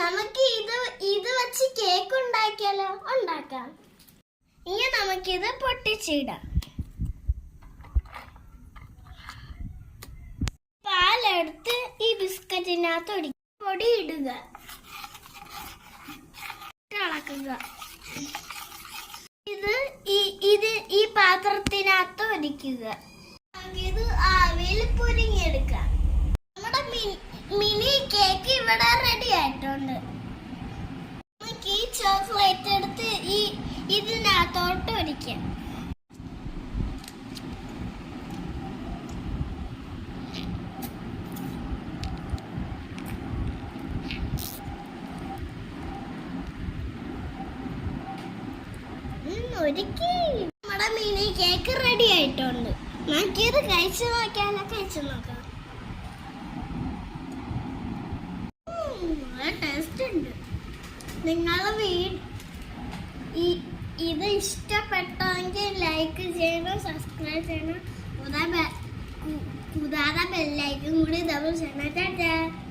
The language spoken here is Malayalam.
നമുക്ക് ഇത് വെച്ച് കേക്ക് ഉണ്ടാക്കിയാലോ? ഉണ്ടാക്കാം. ഇനി നമുക്കിത് പൊട്ടിച്ചിടാം. പാലെടുത്ത് ഈ ബിസ്ക്കറ്റിനകത്ത് പൊടി ഇടുക, ഇളക്കുക. ഇത് ഈ പാത്രത്തിനകത്ത് ഒഴിക്കുക. ഇത് ആവിയിൽ പുഴുങ്ങിയെടുക്കാം. നമ്മുടെ മിനി കേക്ക് ഇവിടെ റെഡി ആയിട്ടുണ്ട്. നമുക്ക് ഈ ചോക്ലേറ്റ് എടുത്ത് ഇതിനകത്തോട്ട് ഒഴിക്കാം. നമ്മുടെ മിനി കേക്ക് റെഡി ആയിട്ടുണ്ട്. നമുക്കിത് കഴിച്ചു നോക്കാം. ടേസ്റ്റ് ഉണ്ട്. നിങ്ങൾ ഇത് ഇഷ്ടപ്പെട്ടെങ്കിൽ ലൈക്ക് ചെയ്യണം, സബ്സ്ക്രൈബ് ചെയ്യണം, കൂടാതെ ബെല്ലൈക്കും കൂടി ദബിൾ ചെയ്യണം.